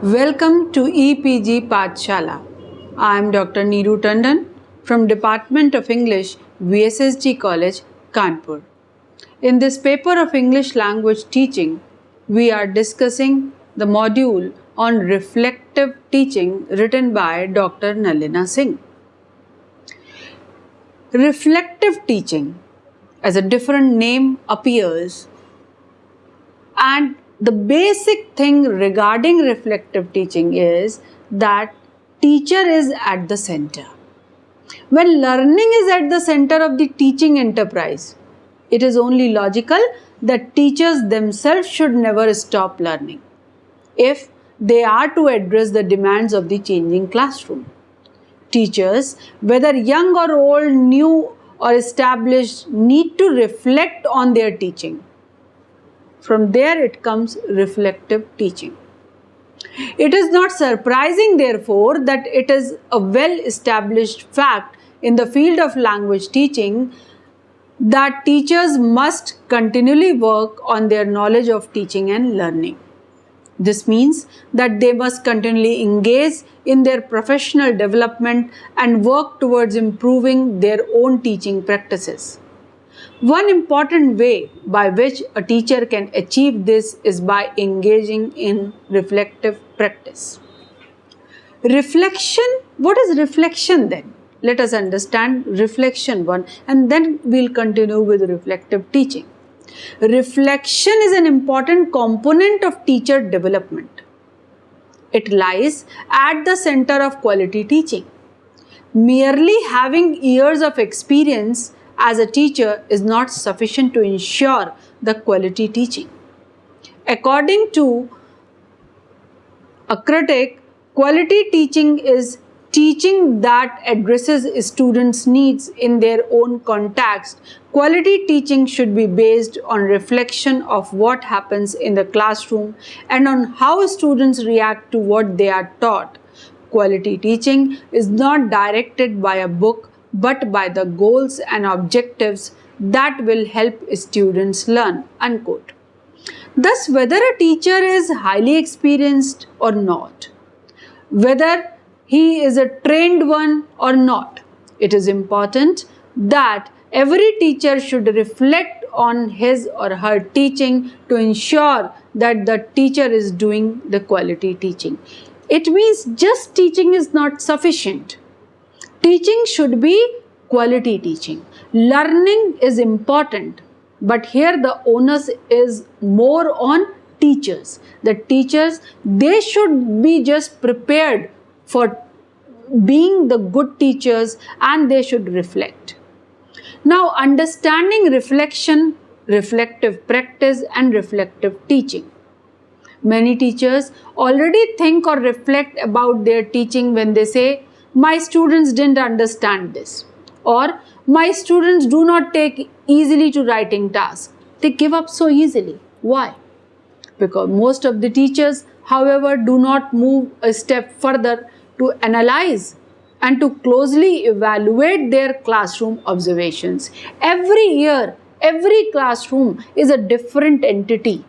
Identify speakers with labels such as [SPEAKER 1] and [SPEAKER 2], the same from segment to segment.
[SPEAKER 1] Welcome to EPG Pathshala. I am Dr. Neeru Tandon from Department of English, VSSG College, Kanpur. In this paper of English language teaching, we are discussing the module on reflective teaching written by Dr. Nalina Singh. Reflective teaching as a different name appears, and the basic thing regarding reflective teaching is that teacher is at the center. When learning is at the center of the teaching enterprise, it is only logical that teachers themselves should never stop learning if they are to address the demands of the changing classroom. Teachers, whether young or old, new or established, need to reflect on their teaching. From there it comes reflective teaching. It is not surprising, therefore, that it is a well-established fact in the field of language teaching that teachers must continually work on their knowledge of teaching and learning. This means that they must continually engage in their professional development and work towards improving their own teaching practices. One important way by which a teacher can achieve this is by engaging in reflective practice. Reflection, what is reflection then? Let us understand reflection one and then we'll continue with reflective teaching. Reflection is an important component of teacher development. It lies at the center of quality teaching. Merely having years of experience as a teacher is not sufficient to ensure the quality teaching. According to a critic, quality teaching is teaching that addresses students' needs in their own context. Quality teaching should be based on reflection of what happens in the classroom and on how students react to what they are taught. Quality teaching is not directed by a book but by the goals and objectives that will help students learn, unquote. Thus, whether a teacher is highly experienced or not, whether he is a trained one or not, it is important that every teacher should reflect on his or her teaching to ensure that the teacher is doing the quality teaching. It means just teaching is not sufficient. Teaching should be quality teaching. Learning is important, but here the onus is more on teachers. The teachers, they should be just prepared for being the good teachers and they should reflect. Now, understanding reflection, reflective practice and reflective teaching. Many teachers already think or reflect about their teaching when they say, my students didn't understand this, or my students do not take easily to writing tasks. They give up so easily. Why? Because most of the teachers, however, do not move a step further to analyze and to closely evaluate their classroom observations. Every year, every classroom is a different entity.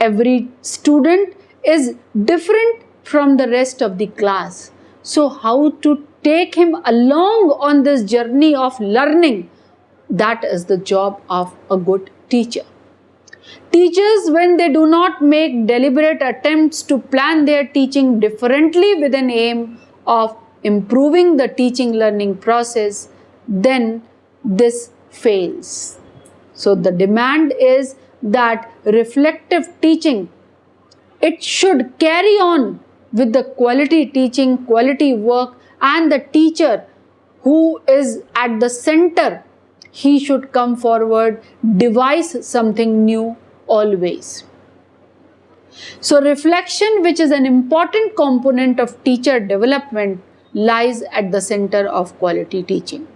[SPEAKER 1] Every student is different from the rest of the class. So how to take him along on this journey of learning, that is the job of a good teacher. Teachers, when they do not make deliberate attempts to plan their teaching differently with an aim of improving the teaching learning process, then this fails. So the demand is that reflective teaching, it should carry on with the quality teaching, quality work, and the teacher who is at the center, he should come forward, devise something new always. So reflection, which is an important component of teacher development, lies at the center of quality teaching.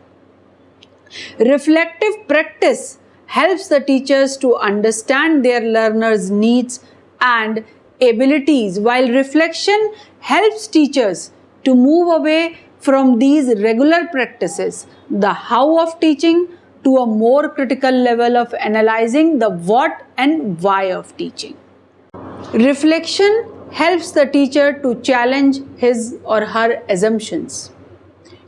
[SPEAKER 1] Reflective practice helps the teachers to understand their learners' needs and abilities, while reflection helps teachers to move away from these regular practices, the how of teaching, to a more critical level of analyzing the what and why of teaching. Reflection helps the teacher to challenge his or her assumptions.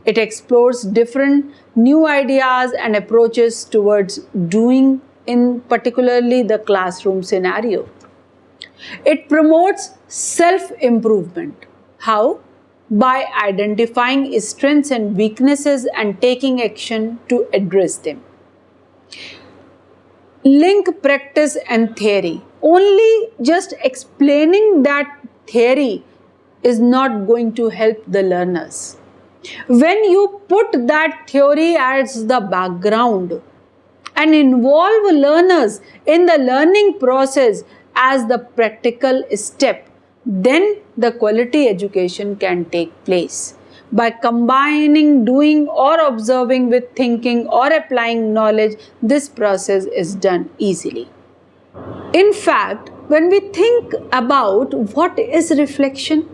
[SPEAKER 1] It explores different new ideas and approaches towards doing in particularly the classroom scenario. It promotes self-improvement. How? By identifying strengths and weaknesses and taking action to address them. Link practice and theory. Only just explaining that theory is not going to help the learners. When you put that theory as the background and involve learners in the learning process as the practical step, then the quality education can take place. By combining doing or observing with thinking or applying knowledge, this process is done easily. In fact, when we think about what is reflection,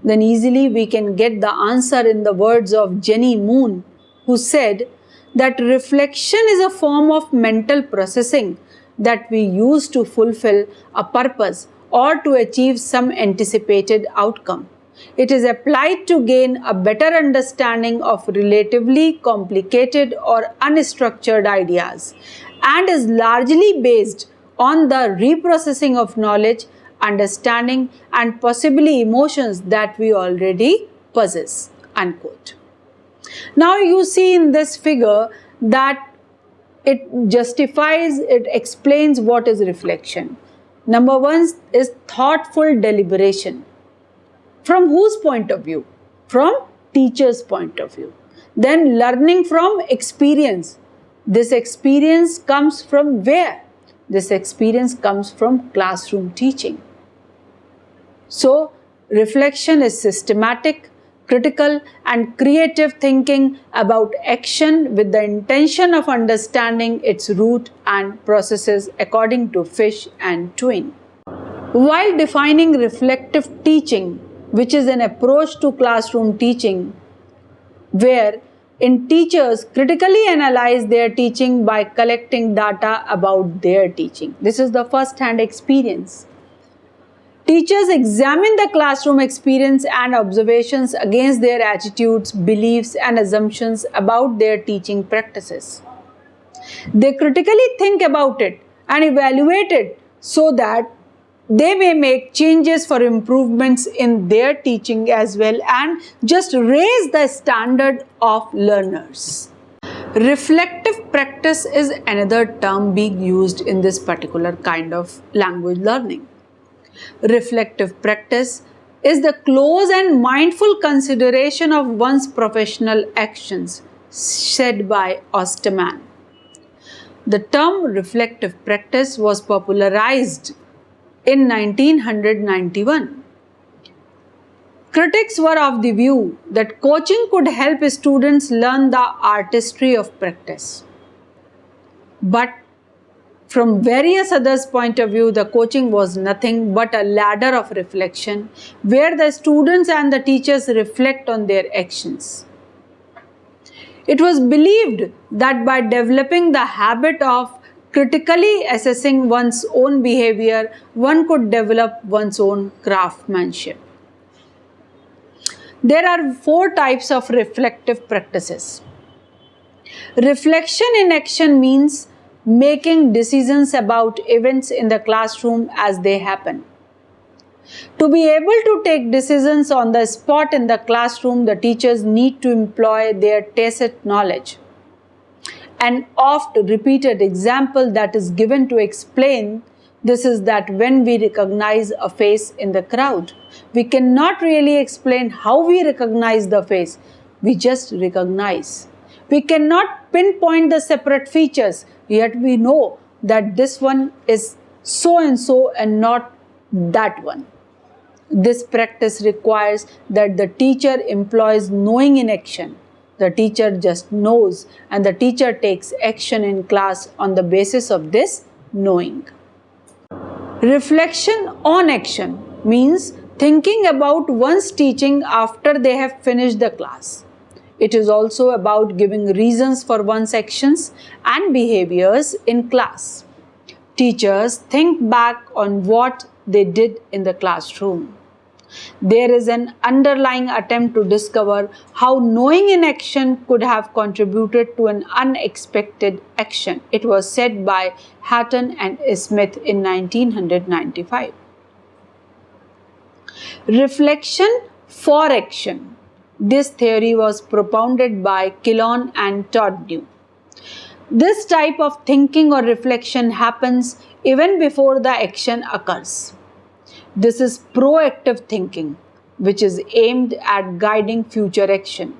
[SPEAKER 1] then easily we can get the answer in the words of Jenny Moon, who said that reflection is a form of mental processing that we use to fulfill a purpose or to achieve some anticipated outcome. It is applied to gain a better understanding of relatively complicated or unstructured ideas and is largely based on the reprocessing of knowledge, understanding and possibly emotions that we already possess. Unquote. Now you see in this figure that it explains what is reflection. Number one is thoughtful deliberation. From whose point of view? From teacher's point of view. Then learning from experience. This experience comes from where? This experience comes from classroom teaching. So, reflection is systematic, critical and creative thinking about action with the intention of understanding its root and processes according to Fish and Twin. While defining reflective teaching, which is an approach to classroom teaching, where teachers critically analyze their teaching by collecting data about their teaching. This is the first-hand experience. Teachers examine the classroom experience and observations against their attitudes, beliefs, and assumptions about their teaching practices. They critically think about it and evaluate it so that they may make changes for improvements in their teaching as well and just raise the standard of learners. Reflective practice is another term being used in this particular kind of language learning. Reflective practice is the close and mindful consideration of one's professional actions, said by Osterman. The term reflective practice was popularized in 1991. Critics were of the view that coaching could help students learn the artistry of practice. But from various others' point of view, the coaching was nothing but a ladder of reflection where the students and the teachers reflect on their actions. It was believed that by developing the habit of critically assessing one's own behavior, one could develop one's own craftsmanship. There are 4 types of reflective practices. Reflection in action means making decisions about events in the classroom as they happen. To be able to take decisions on the spot in the classroom, the teachers need to employ their tacit knowledge. An oft-repeated example that is given to explain this is that when we recognize a face in the crowd, we cannot really explain how we recognize the face. We just recognize. We cannot pinpoint the separate features, yet we know that this one is so and so and not that one. This practice requires that the teacher employs knowing in action. The teacher just knows and the teacher takes action in class on the basis of this knowing. Reflection on action means thinking about one's teaching after they have finished the class. It is also about giving reasons for one's actions and behaviors in class. Teachers think back on what they did in the classroom. There is an underlying attempt to discover how knowing in action could have contributed to an unexpected action. It was said by Hatton and Smith in 1995. Reflection for action. This theory was propounded by Quilon and Todnew. This type of thinking or reflection happens even before the action occurs. This is proactive thinking, which is aimed at guiding future action.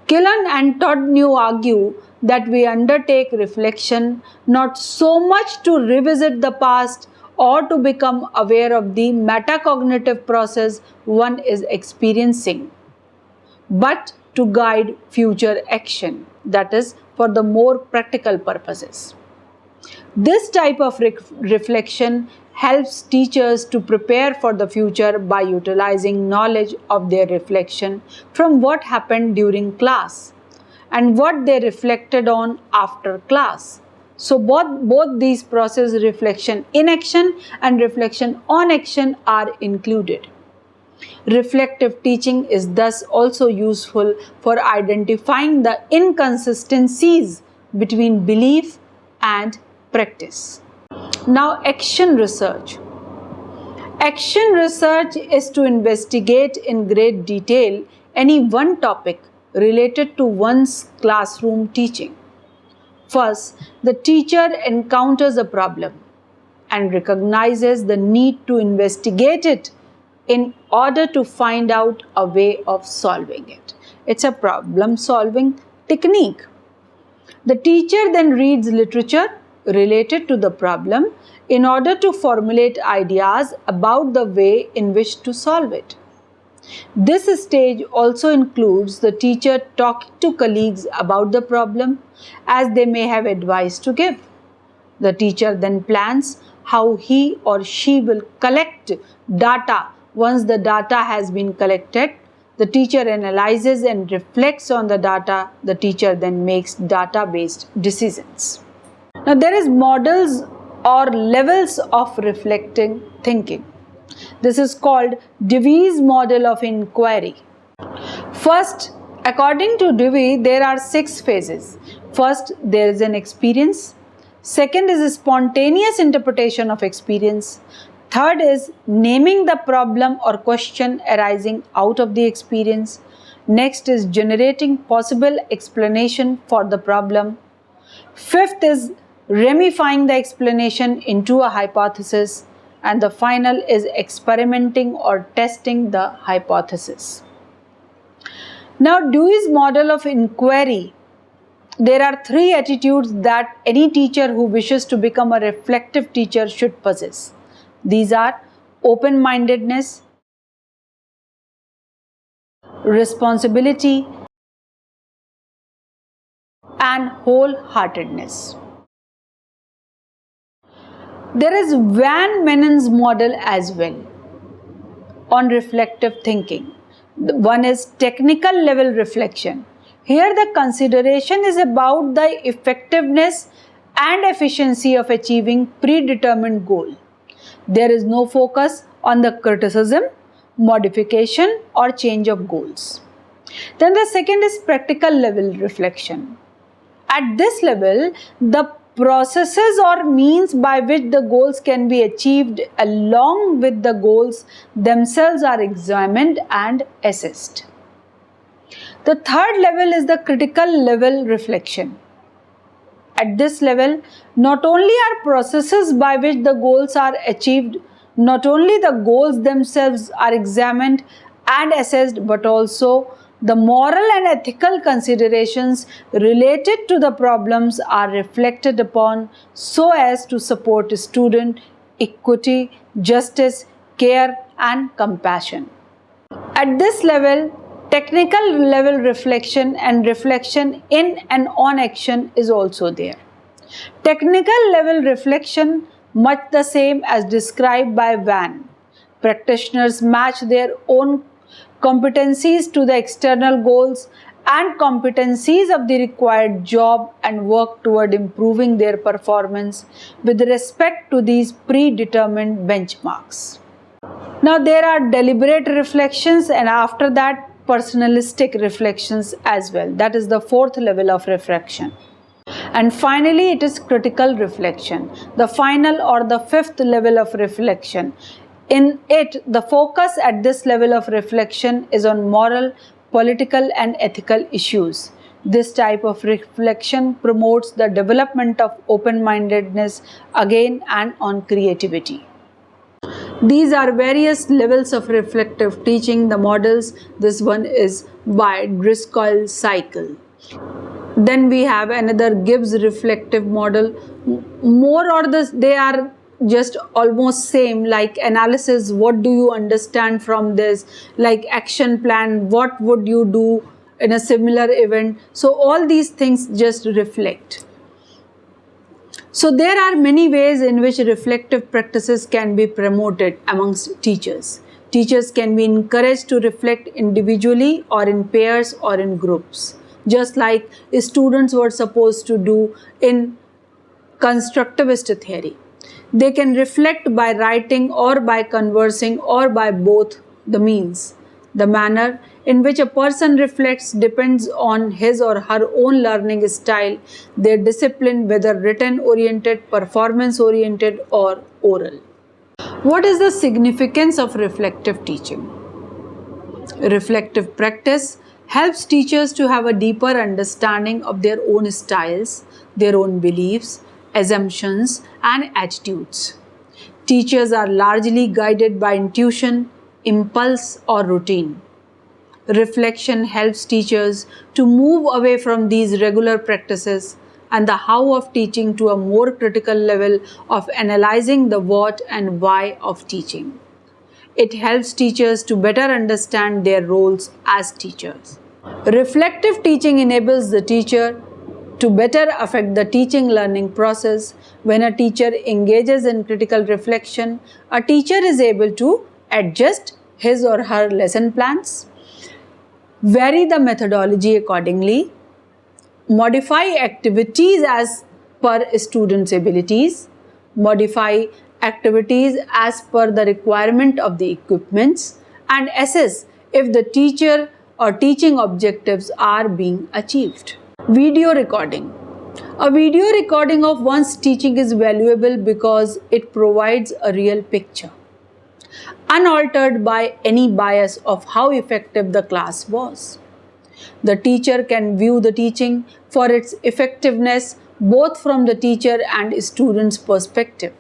[SPEAKER 1] Quilon and Todnew argue that we undertake reflection not so much to revisit the past or to become aware of the metacognitive process one is experiencing, but to guide future action, that is, for the more practical purposes. This type of reflection helps teachers to prepare for the future by utilizing knowledge of their reflection from what happened during class and what they reflected on after class. So both these processes, reflection in action and reflection on action, are included. Reflective teaching is thus also useful for identifying the inconsistencies between belief and practice. Now, action research. Action research is to investigate in great detail any one topic related to one's classroom teaching. First, the teacher encounters a problem and recognizes the need to investigate it in order to find out a way of solving it. It's a problem-solving technique. The teacher then reads literature related to the problem in order to formulate ideas about the way in which to solve it. This stage also includes the teacher talking to colleagues about the problem, as they may have advice to give. The teacher then plans how he or she will collect data. Once the data has been collected, the teacher analyzes and reflects on the data. The teacher then makes data-based decisions. Now, there is models or levels of reflecting thinking. This is called Dewey's model of inquiry. First, according to Dewey, there are 6 phases. First, there is an experience. Second is a spontaneous interpretation of experience. Third is naming the problem or question arising out of the experience. Next is generating possible explanation for the problem. Fifth is ramifying the explanation into a hypothesis. And the final is experimenting or testing the hypothesis. Now, Dewey's model of inquiry. There are 3 attitudes that any teacher who wishes to become a reflective teacher should possess. These are open-mindedness, responsibility, and wholeheartedness. There is Van Menen's model as well on reflective thinking. One is technical level reflection. Here the consideration is about the effectiveness and efficiency of achieving predetermined goal. There is no focus on the criticism, modification, or change of goals. Then the second is practical level reflection. At this level, the processes or means by which the goals can be achieved along with the goals themselves are examined and assessed. The third level is the critical level reflection. At this level, not only are processes by which the goals are achieved, not only the goals themselves are examined and assessed, but also the moral and ethical considerations related to the problems are reflected upon so as to support student equity, justice, care, and compassion. At this level, technical level reflection and reflection in and on action is also there. Technical level reflection, much the same as described by Van. Practitioners match their own competencies to the external goals and competencies of the required job and work toward improving their performance with respect to these predetermined benchmarks. Now, there are deliberate reflections, and after that, personalistic reflections as well. That is the fourth level of reflection. And finally, it is critical reflection, the final or the fifth level of reflection. In it, the focus at this level of reflection is on moral, political, and ethical issues. This type of reflection promotes the development of open-mindedness again and on creativity. These are various levels of reflective teaching, the models. This one is by Driscoll cycle. Then we have another Gibbs reflective model. More or less, they are just almost same, like analysis, what do you understand from this, like action plan, what would you do in a similar event. So all these things just reflect. So there are many ways in which reflective practices can be promoted amongst teachers. Teachers can be encouraged to reflect individually or in pairs or in groups, just like students were supposed to do in constructivist theory. They can reflect by writing or by conversing or by both the means. The manner in which a person reflects depends on his or her own learning style, their discipline, whether written oriented, performance oriented, or oral. What is the significance of reflective teaching? Reflective practice helps teachers to have a deeper understanding of their own styles, their own beliefs, assumptions, and attitudes. Teachers are largely guided by intuition, impulse, or routine. Reflection helps teachers to move away from these regular practices and the how of teaching to a more critical level of analyzing the what and why of teaching. It helps teachers to better understand their roles as teachers. Reflective teaching enables the teacher to better affect the teaching learning process. When a teacher engages in critical reflection, a teacher is able to adjust his or her lesson plans, vary the methodology accordingly, modify activities as per students' abilities, modify activities as per the requirement of the equipments, and assess if the teacher or teaching objectives are being achieved. Video recording. A video recording of one's teaching is valuable because it provides a real picture, unaltered by any bias of how effective the class was. The teacher can view the teaching for its effectiveness both from the teacher and student's perspective.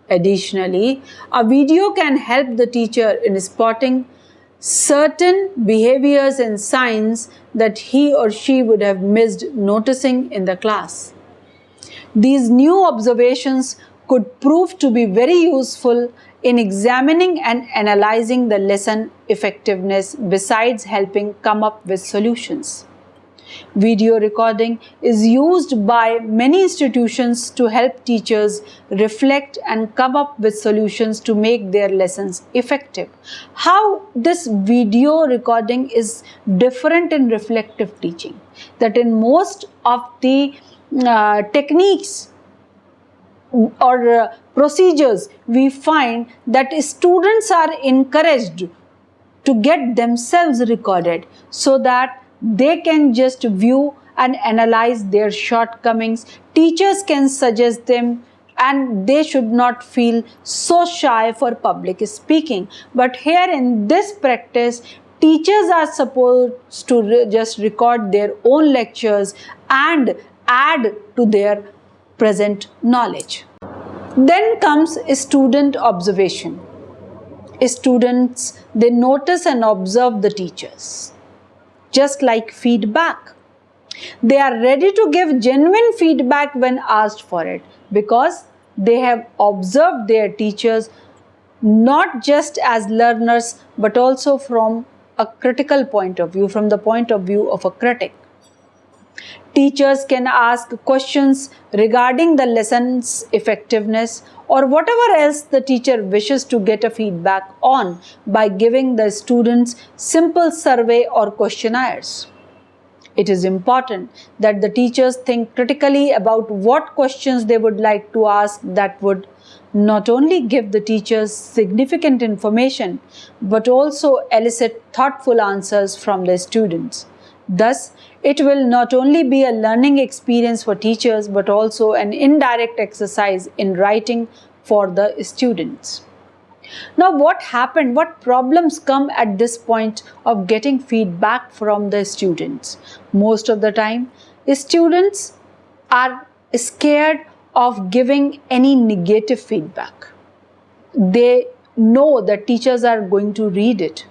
[SPEAKER 1] Additionally, a video can help the teacher in spotting certain behaviors and signs that he or she would have missed noticing in the class. These new observations could prove to be very useful in examining and analyzing the lesson effectiveness besides helping come up with solutions. Video recording is used by many institutions to help teachers reflect and come up with solutions to make their lessons effective. How this video recording is different in reflective teaching? That in most of the techniques or procedures, we find that students are encouraged to get themselves recorded so that they can just view and analyze their shortcomings. Teachers can suggest them and they should not feel so shy for public speaking. But here in this practice, teachers are supposed to just record their own lectures and add to their present knowledge. Then comes student observation. Students, they notice and observe the teachers. Just like feedback. They are ready to give genuine feedback when asked for it because they have observed their teachers not just as learners but also from a critical point of view, from the point of view of a critic. Teachers can ask questions regarding the lesson's effectiveness or whatever else the teacher wishes to get a feedback on by giving the students simple survey or questionnaires. It is important that the teachers think critically about what questions they would like to ask that would not only give the teachers significant information but also elicit thoughtful answers from the students. Thus, it will not only be a learning experience for teachers but also an indirect exercise in writing for the students. Now, what happened? What problems come at this point of getting feedback from the students? Most of the time, students are scared of giving any negative feedback. They know that teachers are going to read it.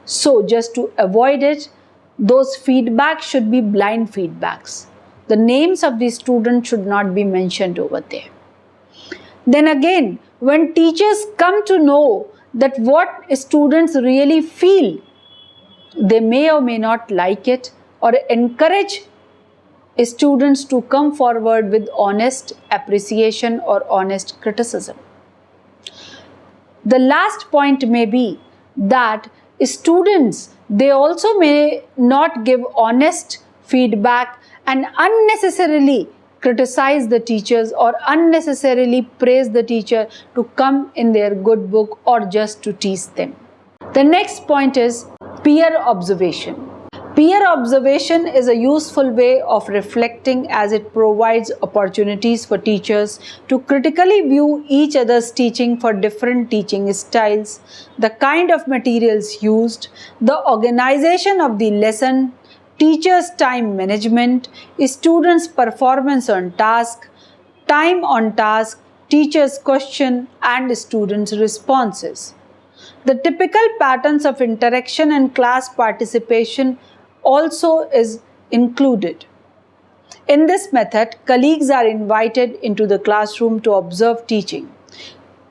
[SPEAKER 1] So, just to avoid it, those feedbacks should be blind feedbacks. The names of the students should not be mentioned over there. Then again, when teachers come to know that what students really feel, they may or may not like it or encourage students to come forward with honest appreciation or honest criticism. The last point may be that students, they also may not give honest feedback and unnecessarily criticize the teachers or unnecessarily praise the teacher to come in their good book or just to tease them. The next point is peer observation. Peer observation is a useful way of reflecting as it provides opportunities for teachers to critically view each other's teaching for different teaching styles, the kind of materials used, the organization of the lesson, teachers' time management, students' performance on task, time on task, teachers' question, and students' responses. The typical patterns of interaction and class participation also is included. In this method, colleagues are invited into the classroom to observe teaching.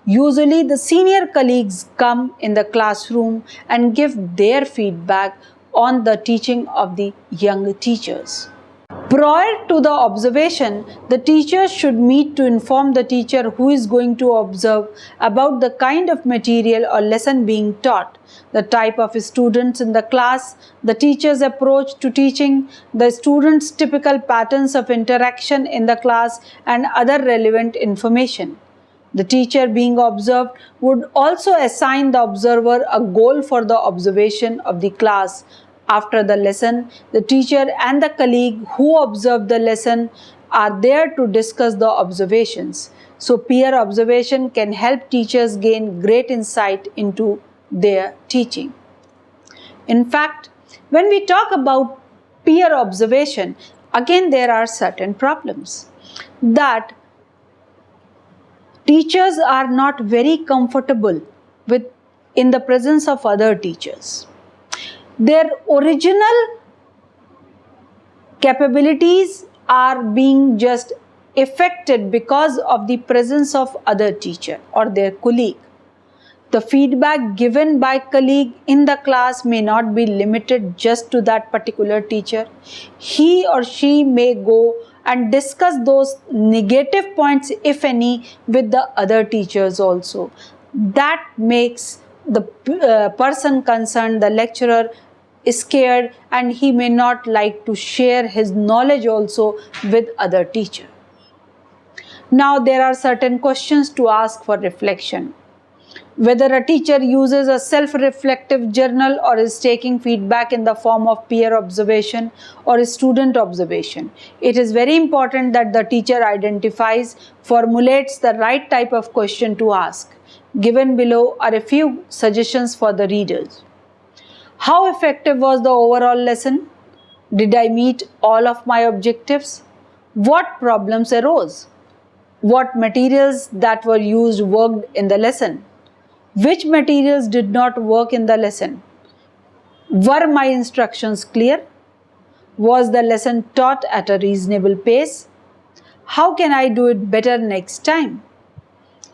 [SPEAKER 1] Usually, the senior colleagues come in the classroom and give their feedback on the teaching of the young teachers. Prior to the observation, the teachers should meet to inform the teacher who is going to observe about the kind of material or lesson being taught, the type of students in the class, the teacher's approach to teaching, the students' typical patterns of interaction in the class, and other relevant information. The teacher being observed would also assign the observer a goal for the observation of the class. After the lesson, the teacher and the colleague who observed the lesson are there to discuss the observations. So, peer observation can help teachers gain great insight into their teaching. In fact, when we talk about peer observation, again there are certain problems that teachers are not very comfortable with in the presence of other teachers. Their original capabilities are being just affected because of the presence of other teacher or their colleague. The feedback given by colleague in the class may not be limited just to that particular teacher. He or she may go and discuss those negative points, if any, with the other teachers also. That makes the person concerned, the lecturer, scared, and he may not like to share his knowledge also with other teacher. Now there are certain questions to ask for reflection. Whether a teacher uses a self-reflective journal or is taking feedback in the form of peer observation or student observation, it is very important that the teacher identifies, formulates the right type of question to ask. Given below are a few suggestions for the readers. How effective was the overall lesson? Did I meet all of my objectives? What problems arose? What materials that were used worked in the lesson? Which materials did not work in the lesson? Were my instructions clear? Was the lesson taught at a reasonable pace? How can I do it better next time?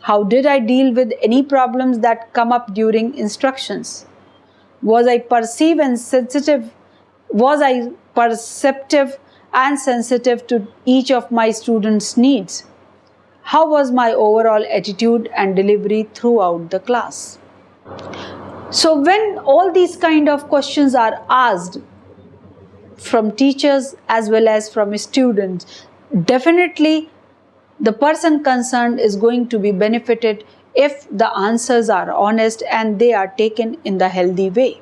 [SPEAKER 1] How did I deal with any problems that come up during instructions? Was I perceptive and sensitive to each of my students' needs? How was my overall attitude and delivery throughout the class? So when all these kind of questions are asked, from teachers as well as from students, definitely the person concerned is going to be benefited if the answers are honest and they are taken in the healthy way.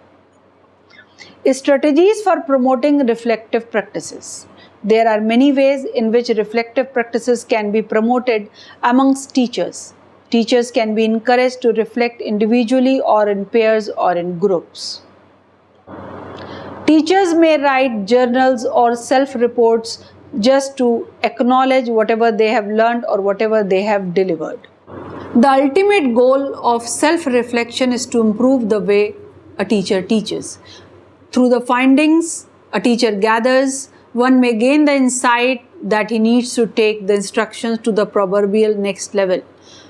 [SPEAKER 1] Strategies for promoting reflective practices. There are many ways in which reflective practices can be promoted amongst teachers. Teachers can be encouraged to reflect individually or in pairs or in groups. Teachers may write journals or self-reports just to acknowledge whatever they have learned or whatever they have delivered. The ultimate goal of self-reflection is to improve the way a teacher teaches. Through the findings a teacher gathers, one may gain the insight that he needs to take the instructions to the proverbial next level,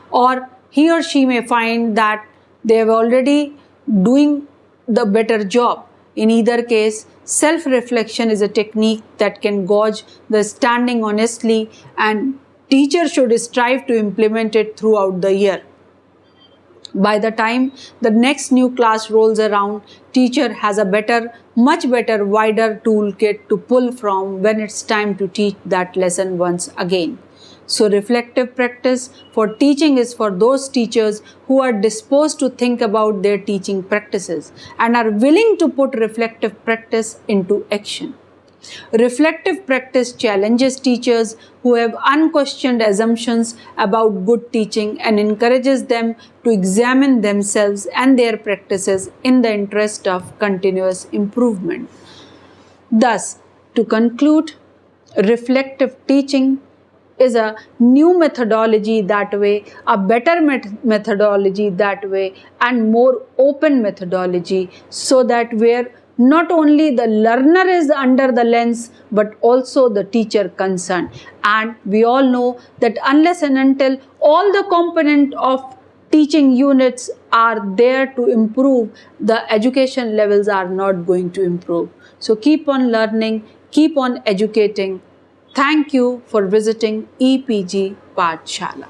[SPEAKER 1] or he or she may find that they are already doing the better job. In either case, self-reflection is a technique that can gauge the standing honestly, and teachers should strive to implement it throughout the year. By the time the next new class rolls around, teacher has a much better, wider toolkit to pull from when it's time to teach that lesson once again. So reflective practice for teaching is for those teachers who are disposed to think about their teaching practices and are willing to put reflective practice into action. Reflective practice challenges teachers who have unquestioned assumptions about good teaching and encourages them to examine themselves and their practices in the interest of continuous improvement. Thus, to conclude, reflective teaching is a new methodology that way, a better methodology that way, and more open methodology, so that where not only the learner is under the lens but also the teacher concerned. And we all know that unless and until all the components of teaching units are there to improve, the education levels are not going to improve. So keep on learning, keep on educating. Thank you for visiting EPG Pathshala.